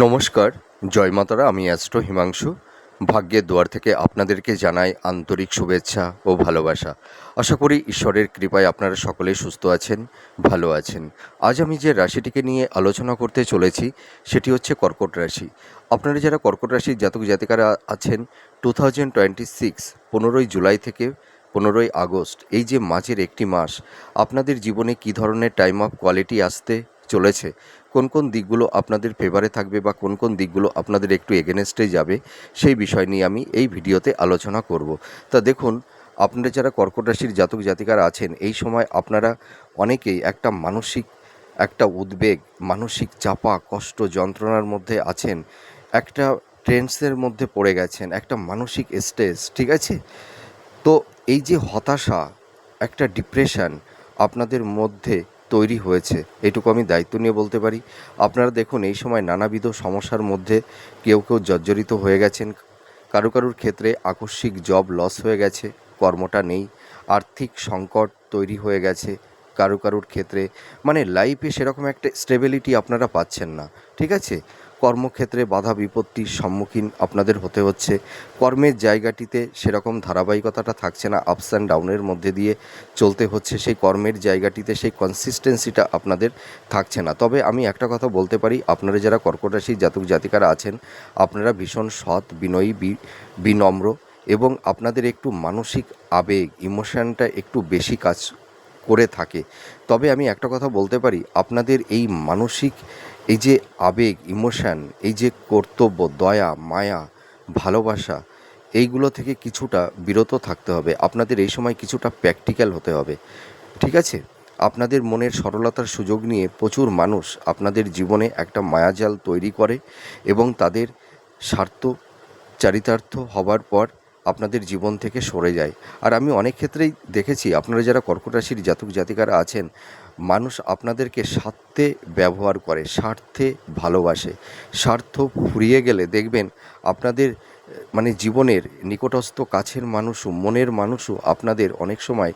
নমস্কার, জয় মাতারা। আমি অ্যাস্ট্রো হিমাংশু। ভাগ্যের দুয়ার থেকে আপনাদেরকে জানাই আন্তরিক শুভেচ্ছা ও ভালোবাসা। আশা করি ঈশ্বরের কৃপায় আপনারা সকলেই সুস্থ আছেন, ভালো আছেন। আজ আমি যে রাশিটিকে নিয়ে আলোচনা করতে চলেছি সেটি হচ্ছে কর্কট রাশি। আপনারা যারা কর্কট রাশির জাতক জাতিকারা আছেন, 2026 15ই জুলাই থেকে 15ই আগস্ট, এই যে মাঝের একটি মাস আপনাদের জীবনে কী ধরনের টাইম অফ কোয়ালিটি আসতে চলেছে, কোন কোন দিকগুলো আপনাদের ফেভারে থাকবে বা কোন কোন দিকগুলো আপনাদের একটু এগেনস্টে যাবে, সেই বিষয় নিয়ে আমি এই ভিডিওতে আলোচনা করব। তা দেখুন, আপনারা যারা কর্কট রাশির জাতক জাতিকারা আছেন, এই সময় আপনারা অনেকেই একটা মানসিক একটা উদ্বেগ, মানসিক চাপা, কষ্ট, যন্ত্রণার মধ্যে আছেন, একটা ট্রেন্সের মধ্যে পড়ে গেছেন, একটা মানসিক স্ট্রেস, ঠিক আছে? তো এই যে হতাশা, একটা ডিপ্রেশন আপনাদের মধ্যে তৈরি হয়েছে, এটুকু আমি দায়িত্ব নিয়ে বলতে পারি। আপনারা দেখুন, এই সময় নানাবিধ সমস্যার মধ্যে কেউ কেউ জর্জরিত হয়ে গেছেন। কারুর ক্ষেত্রে আকস্মিক জব লস হয়ে গেছে, কর্মটা নেই। আর্থিক সংকট তৈরি হয়ে গেছে কারুর ক্ষেত্রে, মানে লাইফে সেরকম একটা স্টেবিলিটি আপনারা পাচ্ছেন না, ঠিক আছে? কর্মক্ষেত্রে বাধা বিপত্তির সম্মুখীন আপনাদের হতে হচ্ছে। কর্মের জায়গাটিতে সেরকম ধারাবাহিকতাটা থাকছে না, আপস অ্যান্ড ডাউনের মধ্যে দিয়ে চলতে হচ্ছে। সেই কর্মের জায়গাটিতে সেই কনসিস্টেন্সিটা আপনাদের থাকছে না। তবে আমি একটা কথা বলতে পারি, আপনারা যারা কর্কট রাশির জাতক জাতিকারা আছেন, আপনারা ভীষণ সৎ, বিনয়ী, বিনম্র, এবং আপনাদের একটু মানসিক আবেগ, ইমোশনটা একটু বেশি কাজ করে থাকে। তবে আমি একটা কথা বলতে পারি, আপনাদের এই মানসিক এই যে আবেগ, ইমোশান, এই যে কর্তব্য, দয়া, মায়া, ভালোবাসা, এইগুলো থেকে কিছুটা বিরত থাকতে হবে। আপনাদের এই সময় কিছুটা প্র্যাকটিক্যাল হতে হবে, ঠিক আছে? আপনাদের মনের সরলতার সুযোগ নিয়ে প্রচুর মানুষ আপনাদের জীবনে একটা মায়াজাল তৈরি করে এবং তাদের স্বার্থ চারিতার্থ হবার পর আপনাদের জীবন থেকে সরে যায়। আর আমি অনেক ক্ষেত্রেই দেখেছি, আপনারা যারা কর্কট রাশির জাতক জাতিকারা আছেন, মানুষ আপনাদেরকে স্বার্থে ব্যবহার করে, স্বার্থে ভালোবাসে। স্বার্থ ফুরিয়ে গেলে দেখবেন আপনাদের মানে জীবনের নিকটস্থ কাছের মানুষও, মনের মানুষও আপনাদের অনেক সময়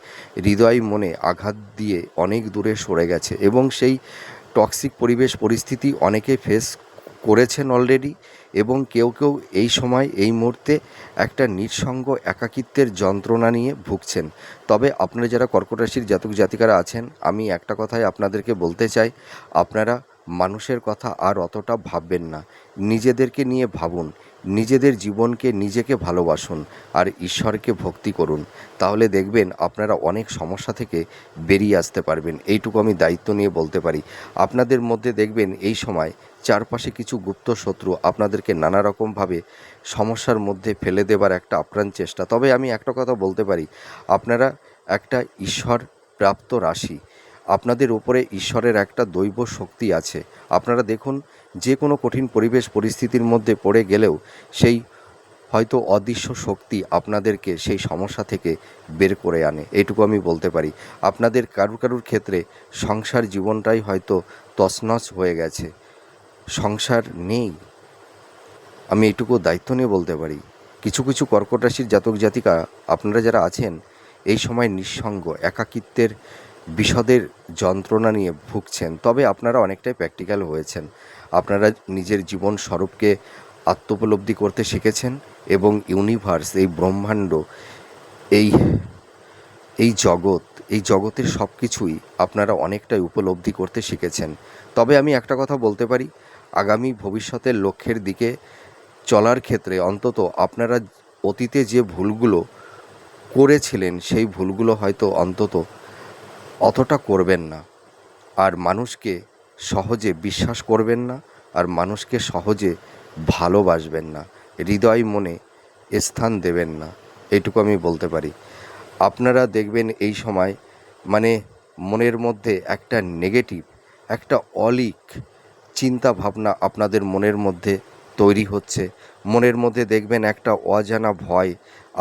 হৃদয় মনে আঘাত দিয়ে অনেক দূরে সরে গেছে, এবং সেই টক্সিক পরিবেশ পরিস্থিতি অনেকে ফেস করেছেন অলরেডি, এবং কেউ কেউ এই সময় এই মুহূর্তে একটা নিঃসঙ্গ একাকিত্বের যন্ত্রণা নিয়ে ভুগছেন। তবে আপনারা যারা কর্কট রাশির জাতক জাতিকারা আছেন, আমি একটা কথাই আপনাদেরকে বলতে চাই, আপনারা মানুষের কথা আর অতটা ভাববেন না, নিজেদেরকে নিয়ে ভাবুন, নিজেদের জীবনকে নিজেকে ভালোবাসুন আর ঈশ্বরকে ভক্তি করুন। তাহলে দেখবেন আপনারা অনেক সমস্যা থেকে বেরিয়ে আসতে পারবেন, এইটুকু আমি দায়িত্ব নিয়ে বলতে পারি। আপনাদের মধ্যে দেখবেন এই সময় চারপাশে কিছু গুপ্ত শত্রু আপনাদেরকে নানা রকমভাবে সমস্যার মধ্যে ফেলে দেবার একটা আপ্রাণ চেষ্টা। তবে আমি একটা কথা বলতে পারি, আপনারা একটা ঈশ্বর প্রাপ্ত রাশি, আপনাদের উপরে ঈশ্বরের একটা দৈব শক্তি আছে। আপনারা দেখুন, যে কোনো কঠিন পরিবেশ পরিস্থিতির মধ্যে পড়ে গেলেও সেই হয়তো অদৃশ্য শক্তি আপনাদেরকে সেই সমস্যা থেকে বের করে আনে, এইটুকু আমি বলতে পারি। আপনাদের কারুর ক্ষেত্রে সংসার জীবনটাই হয়তো তছনছ হয়ে গেছে, সংসার নেই, আমি এইটুকু দায়িত্ব নিয়ে বলতে পারি। কিছু কিছু কর্কট রাশির জাতক জাতিকা আপনারা যারা আছেন, এই সময় নিঃসঙ্গ একাকিত্বের বিষদের যন্ত্রণা নিয়ে ভুগছেন। তবে আপনারা অনেকটাই প্র্যাকটিক্যাল হয়েছেন, আপনারা নিজের জীবন স্বরূপকে আত্মোপলব্ধি করতে শিখেছেন, এবং ইউনিভার্স, এই ব্রহ্মাণ্ড, এই এই জগৎ, এই জগতের সব কিছুই আপনারা অনেকটাই উপলব্ধি করতে শিখেছেন। তবে আমি একটা কথা বলতে পারি, আগামী ভবিষ্যতের লক্ষ্যের দিকে চলার ক্ষেত্রে অন্তত আপনারা অতীতে যে ভুলগুলো করেছিলেন, সেই ভুলগুলো হয়তো অন্তত অতটা করবেন না। আর মানুষকে সহজে বিশ্বাস করবেন না, আর মানুষকে সহজে ভালোবাসবেন না, হৃদয় মনে স্থান দেবেন না, এইটুকু আমি বলতে পারি। আপনারা দেখবেন এই সময় মানে মনের মধ্যে একটা নেগেটিভ, একটা অলীক চিন্তা ভাবনা আপনাদের মনের মধ্যে তৈরি হচ্ছে। মনের মধ্যে দেখবেন একটা অজানা ভয়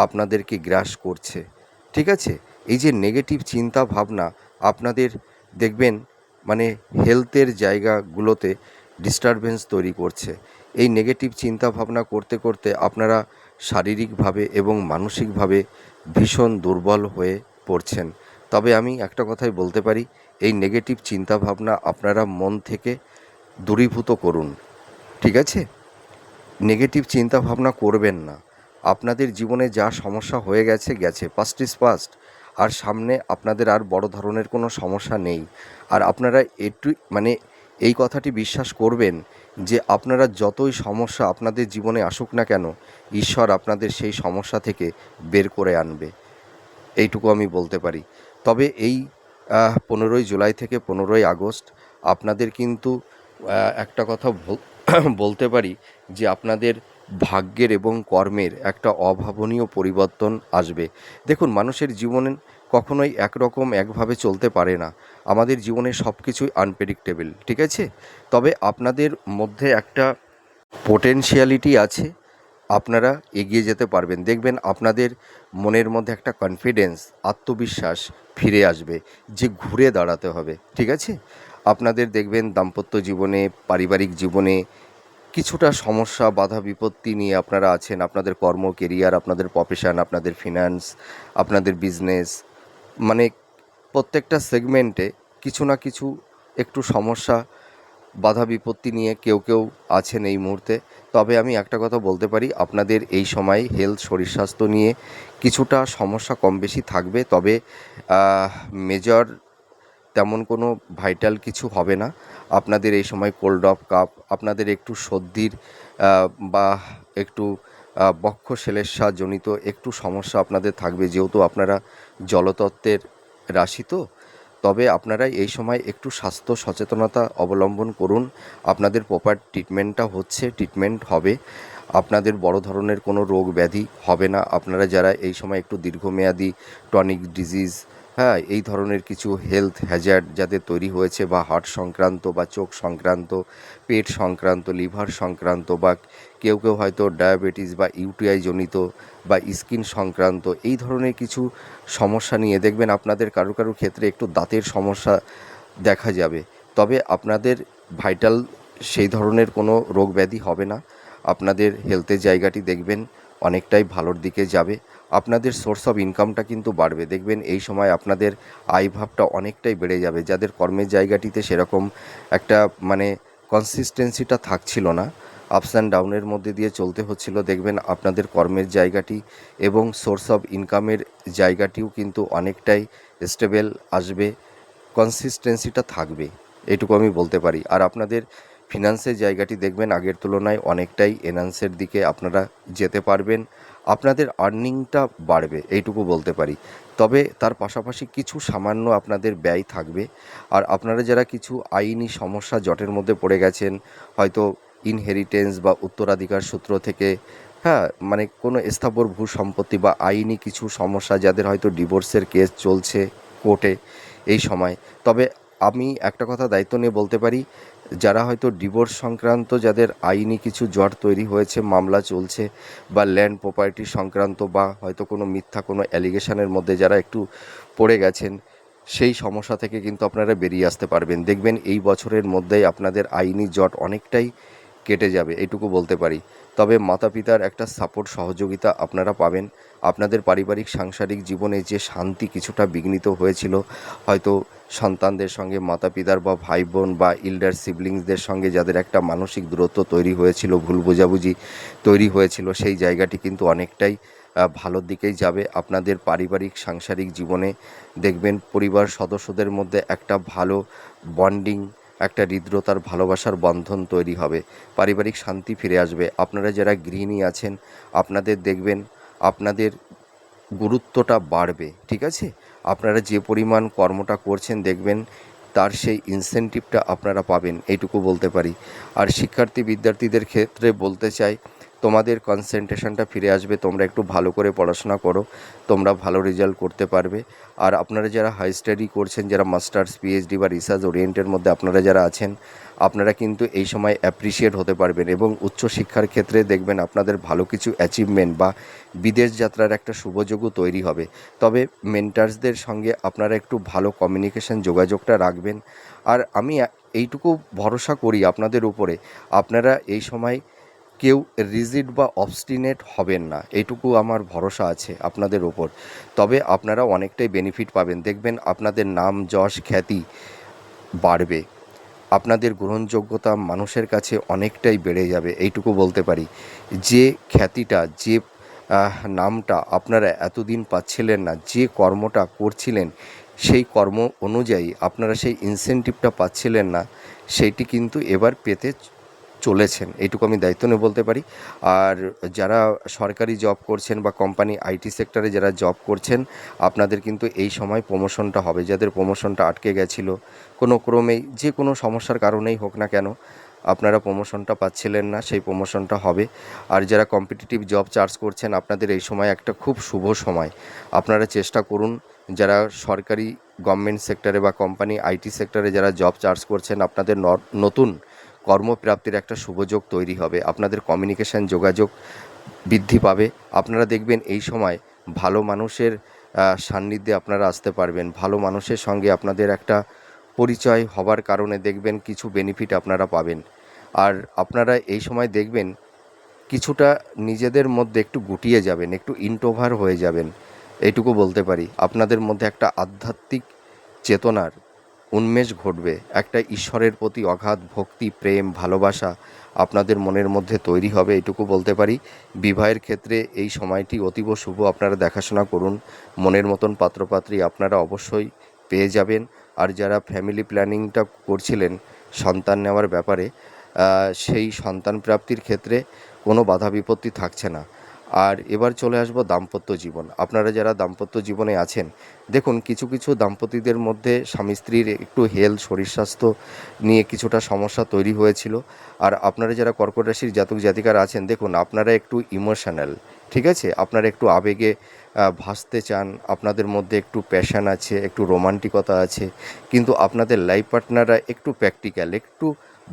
আপনাদেরকে গ্রাস করছে, ঠিক আছে? এই যে নেগেটিভ চিন্তা ভাবনা আপনাদের দেখবেন মানে হেলথের জায়গাগুলোতে ডিস্টারবেন্স তৈরি করছে। এই নেগেটিভ চিন্তা ভাবনা করতে করতে আপনারা শারীরিকভাবে এবং মানসিকভাবে ভীষণ দুর্বল হয়ে পড়ছেন। তবে আমি একটা কথাই বলতে পারি, এই নেগেটিভ চিন্তাভাবনা আপনারা মন থেকে দূরীভূত করুন, ঠিক আছে? নেগেটিভ চিন্তা ভাবনা করবেন না। আপনাদের জীবনে যা সমস্যা হয়ে গেছে গেছে, পাস্ট ইজ পাস্ট। আর সামনে আপনাদের আর বড় ধরনের কোনো সমস্যা নেই। আর আপনারা একটু এই কথাটি বিশ্বাস করবেন যে আপনারা যতই সমস্যা আপনাদের জীবনে আসুক না কেন, ঈশ্বর আপনাদের সেই সমস্যা থেকে বের করে আনবে, এইটুকু আমি বলতে পারি। তবে এই 15ই জুলাই থেকে 15ই আগস্ট আপনাদের কিন্তু একটা কথা বলতে পারি যে আপনাদের ভাগ্যের এবং কর্মের একটা অভাবনীয় পরিবর্তন আসবে। দেখুন, মানুষের জীবনে কখনোই একরকম একভাবে চলতে পারে না। আমাদের জীবনে সব কিছুই আনপ্রেডিক্টেবল, ঠিক আছে? তবে আপনাদের মধ্যে একটা পোটেনশিয়ালিটি আছে, আপনারা এগিয়ে যেতে পারবেন। দেখবেন আপনাদের মনের মধ্যে একটা কনফিডেন্স, আত্মবিশ্বাস ফিরে আসবে যে ঘুরে দাঁড়াতে হবে, ঠিক আছে? আপনাদের দেখবেন দাম্পত্য জীবনে, পারিবারিক জীবনে কিছুটা সমস্যা, বাধা বিপত্তি নিয়ে আপনারা আছেন। আপনাদের কর্ম, কেরিয়ার, আপনাদের প্রফেশন, আপনাদের ফিনান্স, আপনাদের বিজনেস, মানে প্রত্যেকটা সেগমেন্টে কিছু না কিছু একটু সমস্যা, বাধা বিপত্তি নিয়ে কেউ কেউ আছেন এই মুহূর্তে। তবে আমি একটা কথা বলতে পারি, আপনাদের এই সময় হেলথ, শরীর স্বাস্থ্য নিয়ে কিছুটা সমস্যা কম বেশি থাকবে। তবে মেজর তেমন কোনো ভাইটাল কিছু হবে না। আপনাদের এই সময় কোল্ড অফ কাপ, আপনাদের একটু সর্দির বা একটু বক্ষশ্লেষ্মা জনিত একটু সমস্যা আপনাদের থাকবে, যেহেতু আপনারা জলতত্ত্বের রাশি তো। তবে আপনারা এই সময় একটু স্বাস্থ্য সচেতনতা অবলম্বন করুন। আপনাদের প্রপার ট্রিটমেন্টটা হচ্ছে, ট্রিটমেন্ট হবে, আপনাদের বড় ধরনের কোনো রোগ ব্যাধি হবে না। আপনারা যারা এই সময় একটু দীর্ঘমেয়াদী টনিক ডিজিজ, হ্যাঁ, এই ধরনের কিছু হেলথ হ্যাজার্ড যাদের তৈরি হয়েছে, বা হার্ট সংক্রান্ত বা চোখ সংক্রান্ত, পেট সংক্রান্ত, লিভার সংক্রান্ত, বা কেউ কেউ হয়তো ডায়াবেটিস বা ইউটিআই জনিত বা স্কিন সংক্রান্ত এই ধরনের কিছু সমস্যা নিয়ে দেখবেন আপনাদের কারো কারো ক্ষেত্রে একটু দাঁতের সমস্যা দেখা যাবে। তবে আপনাদের ভাইটাল সেই ধরনের কোনো রোগ ব্যাধি হবে না। আপনাদের হেলথের জায়গাটি দেখবেন অনেকটাই ভালোর দিকে যাবে। আপনাদের সোর্স অফ ইনকামটা কিন্তু বাড়বে। দেখবেন এই সময় আপনাদের আয়ভাবটা অনেকটাই বেড়ে যাবে। যাদের কর্মের জায়গাটিতে সেরকম একটা কনসিস্টেন্সিটা থাকছিল না, আপস অ্যান্ড ডাউনের মধ্যে দিয়ে চলতে হচ্ছিল, দেখবেন আপনাদের কর্মের জায়গাটি এবং সোর্স অফ ইনকামের জায়গাটিও কিন্তু অনেকটাই স্টেবল আসবে, কনসিস্টেন্সিটা থাকবে, এটুকু আমি বলতে পারি। আর আপনাদের ফিনান্সের জায়গাটি দেখবেন আগের তুলনায় অনেকটাই এনহান্সের দিকে আপনারা যেতে পারবেন। আপনাদের আর্নিংটা বাড়বে, এইটুকু বলতে পারি। তবে তার পাশাপাশি কিছু সামান্য আপনাদের ব্যয় থাকবে। আর আপনারা যারা কিছু আইনি সমস্যা জটের মধ্যে পড়ে গেছেন, হয়তো ইনহেরিটেন্স বা উত্তরাধিকার সূত্র থেকে, হ্যাঁ, কোনো স্থাবর ভূ সম্পত্তি বা আইনি কিছু সমস্যা, যাদের হয়তো ডিভোর্সের কেস চলছে কোর্টে এই সময়। তবে আমি একটা কথা দায়িত্ব নিয়ে বলতে পারি, যারা হয়তো ডিভোর্স সংক্রান্ত, যাদের আইনি কিছু জট তৈরি হয়েছে, মামলা চলছে, বা ল্যান্ড প্রপার্টি সংক্রান্ত, বা হয়তো কোনো মিথ্যা কোনো অ্যালিগেশনের মধ্যে যারা একটু পড়ে গেছেন, সেই সমস্যা থেকে কিন্তু আপনারা বেরিয়ে আসতে পারবেন। দেখবেন এই বছরের মধ্যেই আপনাদের আইনি জট অনেকটাই কেটে যাবে, এইটুকু বলতে পারি। তবে মাতা পিতার একটা সাপোর্ট, সহযোগিতা আপনারা পাবেন। আপনাদের পারিবারিক সাংসারিক জীবনে যে শান্তি কিছুটা বিঘ্নিত হয়েছিল, হয়তো সন্তানদের সঙ্গে মাতা পিতার বা ভাই বোন বা ইল্ডার সিবলিংসদের সঙ্গে যাদের একটা মানসিক দূরত্ব তৈরি হয়েছিল, ভুল বোঝাবুঝি তৈরি হয়েছিল, সেই জায়গাটি কিন্তু অনেকটাই ভালোর দিকেই যাবে। আপনাদের পারিবারিক সাংসারিক জীবনে দেখবেন পরিবার সদস্যদের মধ্যে একটা ভালো বন্ডিং, একটা হৃদ্রতার ভালোবাসার বন্ধন তৈরি হবে, পারিবারিক শান্তি ফিরে আসবে। আপনারা যারা গৃহিণী আছেন, আপনাদের দেখবেন আপনাদের গুরুত্বটা বাড়বে, ঠিক আছে? আপনারা যে পরিমাণ কর্মটা করছেন দেখবেন তার সেই ইনসেনটিভটা আপনারা পাবেন, এইটুকু বলতে পারি। আর শিক্ষার্থী বিদ্যার্থীদের ক্ষেত্রে বলতে চাই, তোমাদের কনসেন্ট্রেশনটা ফিরে আসবে, তোমরা একটু ভালো করে পড়াশোনা করো, তোমরা ভালো রেজাল্ট করতে পারবে। আর আপনারা যারা হাই স্টাডি করছেন, যারা মাস্টার্স, পিএইচডি বা রিসার্চ ওরিয়েন্টের মধ্যে আপনারা যারা আছেন, আপনারা কিন্তু এই সময় অ্যাপ্রিসিয়েট হতে পারবেন, এবং উচ্চশিক্ষার ক্ষেত্রে দেখবেন আপনাদের ভালো কিছু অ্যাচিভমেন্ট বা বিদেশ যাত্রার একটা শুভযোগও তৈরি হবে। তবে মেন্টার্সদের সঙ্গে আপনারা একটু ভালো কমিউনিকেশন যোগাযোগটা রাখবেন। আর আমি এইটুকু ভরসা করি আপনাদের উপরে, আপনারা এই সময় কেউ রিজিড বা অবস্টিনেট হবেন না, এইটুকু আমার ভরসা আছে আপনাদের ওপর। তবে আপনারা অনেকটাই বেনিফিট পাবেন, দেখবেন আপনাদের নাম, যশ, খ্যাতি বাড়বে। আপনাদের গ্রহণযোগ্যতা মানুষের কাছে অনেকটাই বেড়ে যাবে, এইটুকু বলতে পারি। যে খ্যাতিটা, যে নামটা আপনারা এতদিন পাচ্ছিলেন না, যে কর্মটা করছিলেন সেই কর্ম অনুযায়ী আপনারা সেই ইনসেনটিভটা পাচ্ছিলেন না, সেইটি কিন্তু এবার পেতে চলেছেন, এইটুকু আমি দায়িত্ব নিয়ে বলতে পারি। আর যারা সরকারি জব করছেন বা কোম্পানি আইটি সেক্টরে যারা জব করছেন, আপনাদের কিন্তু এই সময় প্রমোশনটা হবে। যাদের প্রমোশনটা আটকে গেছিলো কোনো ক্রমেই, যে কোনো সমস্যার কারণেই হোক না কেন, আপনারা প্রমোশনটা পাচ্ছিলেন না, সেই প্রমোশনটা হবে। আর যারা কম্পিটিটিভ জব চার্জ করছেন, আপনাদের এই সময় একটা খুব শুভ সময়। আপনারা চেষ্টা করুন, যারা সরকারি গভর্নমেন্ট সেক্টরে বা কোম্পানি আইটি সেক্টরে যারা জব চার্জ করছেন, আপনাদের নতুন কর্মপ্রাপ্তির একটা শুভযোগ তৈরি হবে। আপনাদের কমিউনিকেশান, যোগাযোগ বৃদ্ধি পাবে। আপনারা দেখবেন এই সময় ভালো মানুষের সান্নিধ্যে আপনারা আসতে পারবেন। ভালো মানুষের সঙ্গে আপনাদের একটা পরিচয় হবার কারণে দেখবেন কিছু বেনিফিট আপনারা পাবেন। আর আপনারা এই সময় দেখবেন কিছুটা নিজেদের মধ্যে একটু গুটিয়ে যাবেন, একটু ইন্ট্রোভার হয়ে যাবেন, এইটুকু বলতে পারি। আপনাদের মধ্যে একটা আধ্যাত্মিক চেতনার উন্মেষ ঘটবে, একটা ঈশ্বরের প্রতি অগাধ ভক্তি, প্রেম, ভালোবাসা আপনাদের মনের মধ্যে তৈরি হবে, এইটুকু বলতে পারি। বিবাহের ক্ষেত্রে এই সময়টি অতীব শুভ, আপনারা দেখাশোনা করুন। মনের মতন পাত্রপাত্রী আপনারা অবশ্যই পেয়ে যাবেন। আর যারা ফ্যামিলি প্ল্যানিংটা করছিলেন সন্তান নেওয়ার ব্যাপারে, সেই সন্তান প্রাপ্তির ক্ষেত্রে কোনো বাধা বিপত্তি থাকছে না। আর এবার চলে আসবো দাম্পত্য জীবন। আপনারা যারা দাম্পত্য জীবনে আছেন, দেখুন কিছু কিছু দাম্পতিদের মধ্যে স্বামী স্ত্রীর একটু হেলথ, শরীর স্বাস্থ্য নিয়ে কিছুটা সমস্যা তৈরি হয়েছিল। আর আপনারা যারা কর্কট রাশির জাতক জাতিকারা আছেন, দেখুন আপনারা একটু ইমোশনাল, ঠিক আছে, আপনারা একটু আবেগে ভাসতে চান, আপনাদের মধ্যে একটু প্যাশন আছে, একটু রোমান্টিকতা আছে, কিন্তু আপনাদের লাইফ পার্টনাররা একটু প্র্যাকটিক্যাল, একটু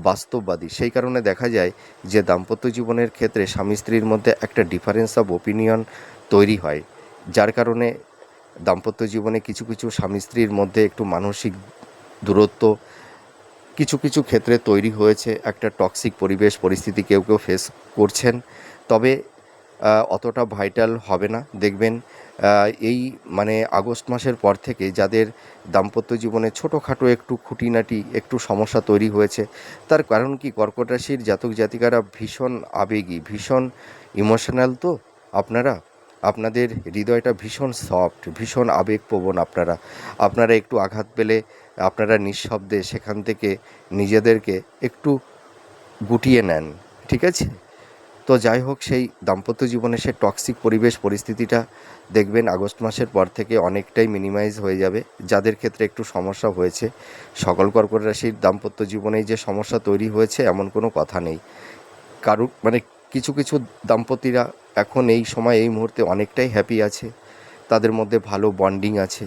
বাস্তববাদী। সেই কারণে দেখা যায় যে দাম্পত্য জীবনের ক্ষেত্রে স্বামী স্ত্রীর মধ্যে একটা ডিফারেন্স অফ ওপিনিয়ন তৈরি হয়, যার কারণে দাম্পত্য জীবনে কিছু কিছু স্বামী স্ত্রীর মধ্যে একটু মানসিক দূরত্ব কিছু কিছু ক্ষেত্রে তৈরি হয়েছে। একটা টক্সিক পরিবেশ পরিস্থিতি কেউ কেউ ফেস করছেন। তবে অতটা ভাইটাল হবে না, দেখবেন এই মানে আগস্ট মাসের পর থেকে যাদের দাম্পত্য জীবনে ছোটোখাটো একটু খুঁটিনাটি একটু সমস্যা তৈরি হয়েছে, তার কারণ কি, কর্কট রাশির জাতক জাতিকারা ভীষণ আবেগী, ভীষণ ইমোশনাল। তো আপনারা, আপনাদের হৃদয়টা ভীষণ সফট, ভীষণ আবেগপ্রবণ। আপনারা একটু আঘাত পেলে আপনারা নিঃশব্দে সেখান থেকে নিজেদেরকে একটু গুটিয়ে নেন, ঠিক আছে। তো যাই হোক, সেই দাম্পত্য জীবনে সে টক্সিক পরিবেশ পরিস্থিতিটা দেখবেন আগস্ট মাসের পর থেকে অনেকটাই মিনিমাইজ হয়ে যাবে। যাদের ক্ষেত্রে একটু সমস্যা হয়েছে, সকল কর্কট রাশির দাম্পত্য জীবনেই যে সমস্যা তৈরি হয়েছে এমন কোনো কথা নেই। কারুর মানে কিছু কিছু দাম্পতিরা এখন এই সময় এই মুহূর্তে অনেকটাই হ্যাপি আছে, তাদের মধ্যে ভালো বন্ডিং আছে,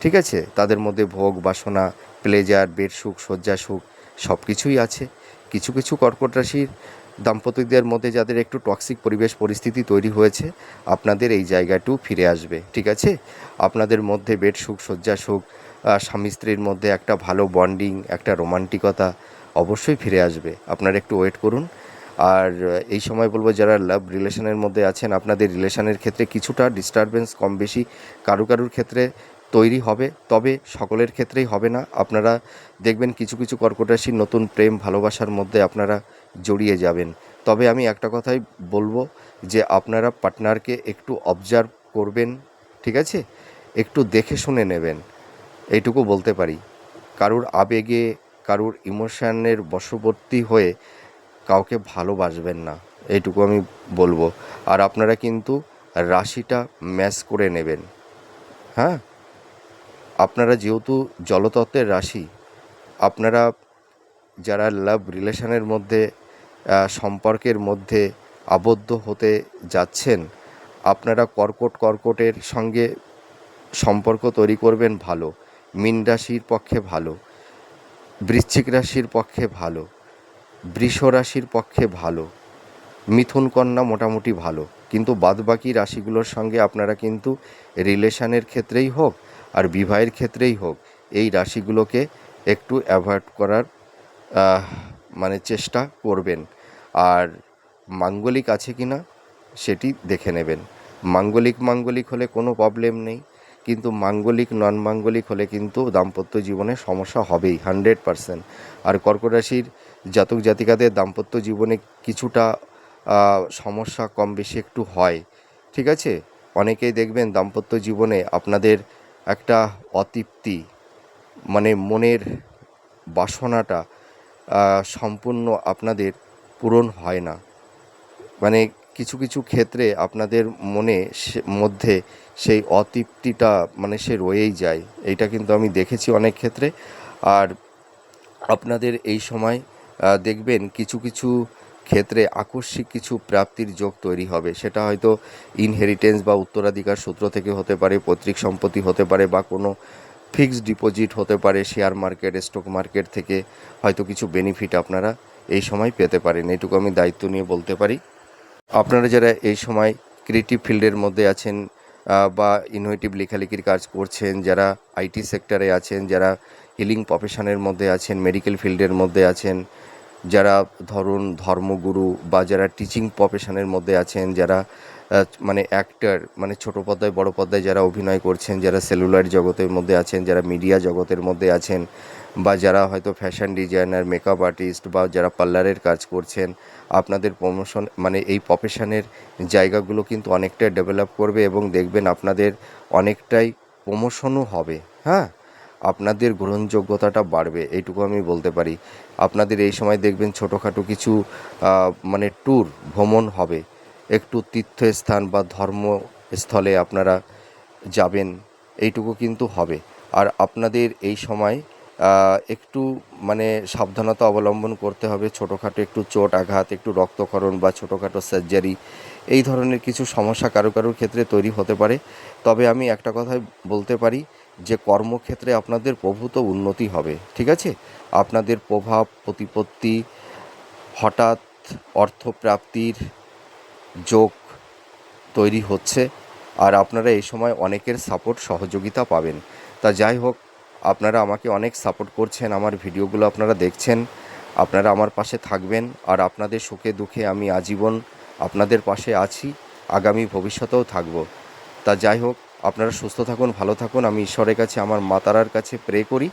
ঠিক আছে, তাদের মধ্যে ভোগ বাসনা, প্লেজার, বেড সুখ, শয্যা সুখ সব কিছুই আছে। কিছু কিছু কর্কট রাশির দাম্পত্যদের মধ্যে যাদের একটু টক্সিক পরিবেশ পরিস্থিতি তৈরি হয়েছে, আপনাদের এই জায়গাটিও ফিরে আসবে, ঠিক আছে। আপনাদের মধ্যে বেড সুখ, শয্যা সুখ, স্বামী স্ত্রীর মধ্যে একটা ভালো বন্ডিং, একটা রোমান্টিকতা অবশ্যই ফিরে আসবে। আপনারা একটু ওয়েট করুন। আর এই সময় বলবো, যারা লাভ রিলেশনের মধ্যে আছেন, আপনাদের রিলেশনের ক্ষেত্রে কিছুটা ডিস্টারবেন্স কম বেশি কারুর ক্ষেত্রে তৈরি হবে, তবে সকলের ক্ষেত্রেই হবে না। আপনারা দেখবেন কিছু কিছু কর্কট রাশির নতুন প্রেম ভালোবাসার মধ্যে আপনারা জড়িয়ে যাবেন। তবে আমি একটা কথাই বলবো, যে আপনারা পার্টনারকে একটু অবজার্ভ করবেন, ঠিক আছে, একটু দেখে শুনে নেবেন, এইটুকু বলতে পারি। কারুর আবেগে, কারুর ইমোশনের বশবর্তী হয়ে কাউকে ভালোবাসবেন না, এইটুকু আমি বলবো। আর আপনারা কিন্তু রাশিটা ম্যাচ করে নেবেন। হ্যাঁ, আপনারা যেহেতু জলতত্ত্বের রাশি, আপনারা যারা লাভ রিলেশনের মধ্যে সম্পর্কের মধ্যে আবদ্ধ হতে যাচ্ছেন, আপনারা কর্কটের সঙ্গে সম্পর্ক তৈরি করবেন ভালো, মীন রাশির পক্ষে ভালো, বৃশ্চিক রাশির পক্ষে ভালো, বৃষ রাশির পক্ষে ভালো, মিথুন কন্যা মোটামুটি ভালো, কিন্তু বাদবাকি রাশিগুলোর সঙ্গে আপনারা কিন্তু রিলেশনের ক্ষেত্রেই হোক আর বিবাহের ক্ষেত্রেই হোক, এই রাশিগুলোকে একটু অ্যাভয়েড করার মানে চেষ্টা করবেন। আর মাঙ্গলিক আছে কি না সেটি দেখে নেবেন। মাঙ্গলিক হলে কোনো প্রবলেম নেই, কিন্তু মাঙ্গলিক নন মাঙ্গলিক হলে কিন্তু দাম্পত্য জীবনে সমস্যা হবেই 100%। আর কর্কট রাশির জাতক জাতিকাদের দাম্পত্য জীবনে কিছুটা সমস্যা কম বেশি একটু হয়, ঠিক আছে। অনেকেই দেখবেন দাম্পত্য জীবনে আপনাদের একটা অতৃপ্তি, মানে মনের বাসনাটা সম্পূর্ণ আপনাদের পূরণ হয় না। মানে কিছু কিছু ক্ষেত্রে আপনাদের মধ্যে সেই অতৃপ্তিটা মানে সে রয়েই যায়, এইটা কিন্তু আমি দেখেছি অনেক ক্ষেত্রে। আর আপনাদের এই সময় দেখবেন কিছু কিছু ক্ষেত্রে আকস্মিক কিছু প্রাপ্তির যোগ তৈরি হবে। সেটা হয়তো ইনহেরিটেন্স বা উত্তরাধিকার সূত্র থেকে হতে পারে, পৈতৃক সম্পত্তি হতে পারে, বা কোনো ফিক্সড ডিপোজিট হতে পারে, শেয়ার মার্কেট, স্টক মার্কেট থেকে হয়তো কিছু বেনিফিট আপনারা এই সময় পেতে পারেন, এটুকু আমি দায়িত্ব নিয়ে বলতে পারি। আপনারা যারা এই সময় ক্রিয়েটিভ ফিল্ডের মধ্যে আছেন বা ইনোভেটিভ লেখালেখির কাজ করছেন, যারা আইটি সেক্টরে আছেন, যারা হিলিং প্রফেশনের মধ্যে আছেন, মেডিকেল ফিল্ডের মধ্যে আছেন, যারা ধরুন ধর্মগুরু বা যারা টিচিং প্রফেশনের মধ্যে আছেন, যারা মানে অ্যাক্টর, মানে ছোটো পর্দায় বড় পর্দায় যারা অভিনয় করছেন, যারা সেলুলার জগতের মধ্যে আছেন, যারা মিডিয়া জগতের মধ্যে আছেন, বা যারা হয়তো ফ্যাশন ডিজাইনার, মেকআপ আর্টিস্ট, বা যারা পার্লারের কাজ করছেন, আপনাদের প্রমোশন মানে এই প্রফেশনের জায়গাগুলো কিন্তু অনেকটাই ডেভেলপ করবে এবং দেখবেন আপনাদের অনেকটাই প্রমোশনও হবে। হ্যাঁ, আপনাদের গ্রহণযোগ্যতাটা বাড়বে, এইটুকু আমি বলতে পারি। আপনাদের এই সময় দেখবেন ছোটোখাটো কিছু মানে ট্যুর ভ্রমণ হবে, একটু তীর্থস্থান বা ধর্মস্থলে আপনারা যাবেন, এইটুকু কিন্তু হবে। আর আপনাদের এই সময় একটু মানে সাবধানতা অবলম্বন করতে হবে। ছোটোখাটো একটু চোট আঘাত, একটু রক্তক্ষরণ বা ছোটোখাটো সার্জারি, এই ধরনের কিছু সমস্যা কারোর ক্ষেত্রে তৈরি হতে পারে। তবে আমি একটা কথাই বলতে পারি যে কর্মক্ষেত্রে আপনাদের প্রভূত উন্নতি হবে, ঠিক আছে। আপনাদের প্রভাব প্রতিপত্তি, হঠাৎ অর্থপ্রাপ্তির যোগ তৈরি হচ্ছে, আর আপনারা এই সময় অনেকের সাপোর্ট সহযোগিতা পাবেন। তা যাই হোক, আপনারা আমাকে অনেক সাপোর্ট করছেন, আমার ভিডিওগুলো আপনারা দেখছেন, আপনারা আমার পাশে থাকবেন, আর আপনাদের সুখে দুঃখে আমি আজীবন আপনাদের পাশে আছি, আগামী ভবিষ্যতেও থাকব। তা যাই হোক, আপনারা সুস্থ থাকুন, ভালো থাকুন। আমি ঈশ্বরের কাছে, আমার মা তারার কাছে প্রে করি।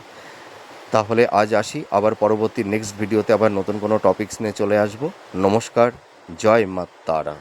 তাহলে আজ আসি, আবার পরবর্তী নেক্সট ভিডিওতে আবার নতুন কোনো টপিকস নিয়ে চলে আসব। নমস্কার, জয় মা তারা।